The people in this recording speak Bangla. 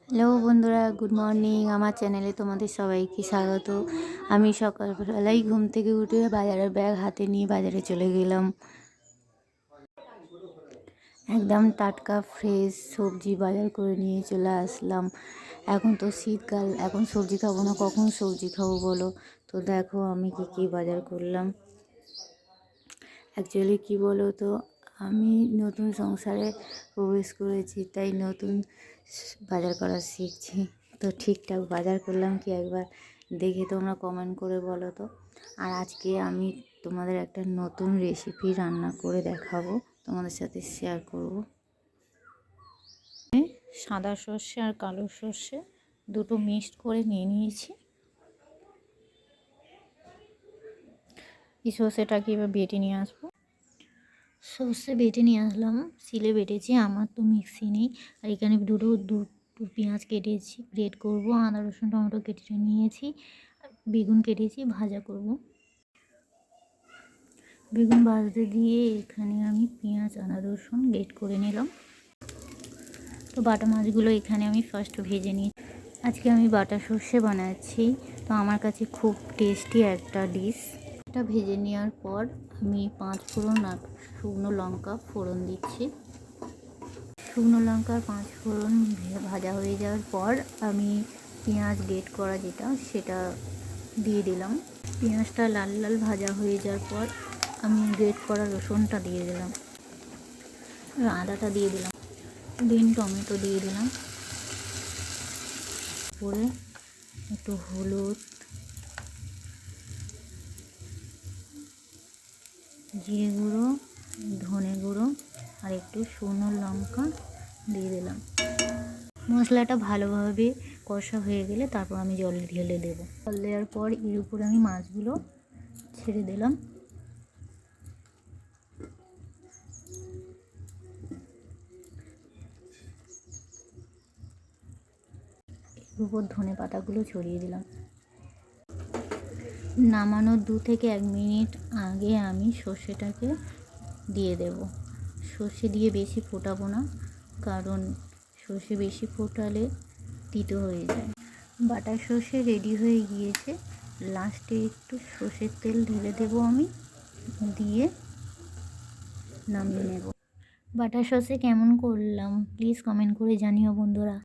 হ্যালো বন্ধুরা, গুড মর্নিং। আমার চ্যানেলে তোমাদের সবাইকে স্বাগত। আমি সকালবেলায় ঘুম থেকে উঠে বাজারের ব্যাগ হাতে নিয়ে বাজারে চলে গেলাম। একদম টাটকা ফ্রেশ সবজি বাজার করে নিয়ে চলে আসলাম। এখন তো শীতকাল, এখন সবজি খাবো না, কখন সবজি খাবো বলো? তো দেখো আমি কী বাজার করলাম। অ্যাকচুয়ালি কী বলো তো, আমি নতুন সংসারে প্রবেশ করেছি, তাই নতুন বাজার করা শিখছি। তো ঠিকঠাক বাজার করলাম কি একবার দেখে তোমরা কমেন্ট করে বলো তো। আর আজকে আমি তোমাদের একটা নতুন রেসিপি রান্না করে দেখাবো, তোমাদের সাথে শেয়ার করব। সাদা সর্ষে আর কালো সর্ষে দুটো মিক্সড করে নিয়ে নিয়েছি। এই সর্ষেটাকে এবার বেটে নিয়ে আসবো। সর্ষে বেটে নিয়ে আসলাম, সিলে বেটেছি, আমার তো মিক্সি নেই। আর এখানে দুটো পেঁয়াজ কেটেছি, গ্রেট করব। আদা রসুন টমেটো কেটে নিয়েছি, বেগুন কেটেছি, ভাজা করব। বেগুন ভাজতে দিয়ে এখানে আমি পেঁয়াজ আদা রসুন গ্রেট করে নিলাম। তো বাটা মাছগুলো এখানে আমি ফার্স্ট ভেজে নিই। আজকে আমি বাটা সর্ষে বানাচ্ছি, তো আমার কাছে খুব টেস্টি একটা ডিশ। এটা ভেজে নেওয়ার পর আমি 5 ফোড়ন আর শুকনো লঙ্কা ফোড়ন দিচ্ছি। শুকনো লঙ্কার 5 ফোড়ন ভাজা হয়ে যাওয়ার পর আমি পেঁয়াজ গ্রেট করা সেটা দিয়ে দিলাম। পেঁয়াজটা লাল লাল ভাজা হয়ে যাওয়ার পর আমি গ্রেট করা রসুনটা দিয়ে দিলাম, আদাটা দিয়ে দিলাম, দেন টমেটো দিয়ে দিলাম। পরে একটু হলুদ, জিরে গুঁড়ো, ধনে গুঁড়ো আর একটু শুকনো লঙ্কা দিয়ে দিলাম। মশলাটা ভালোভাবে কষা হয়ে গেলে তারপর আমি জল ঢেলে দেবো। জল দেওয়ার পর এর উপরে আমি মাছগুলো ছেড়ে দিলাম। এর উপর ধনে পাতাগুলো ছড়িয়ে দিলাম। নামানোর 2 থেকে 1 মিনিট আগে আমি সর্ষেটাকে দিয়ে দেব। সর্ষে দিয়ে বেশি ফোটাবো না, কারণ সর্ষে বেশি ফোটালে তিতো হয়ে যায়। বাটা সর্ষে রেডি হয়ে গিয়েছে। লাস্টে একটু সর্ষের তেল ঢেলে দেবো আমি, দিয়ে নামিয়ে নেব। বাটা সর্ষে কেমন করলাম প্লিজ কমেন্ট করে জানিও বন্ধুরা।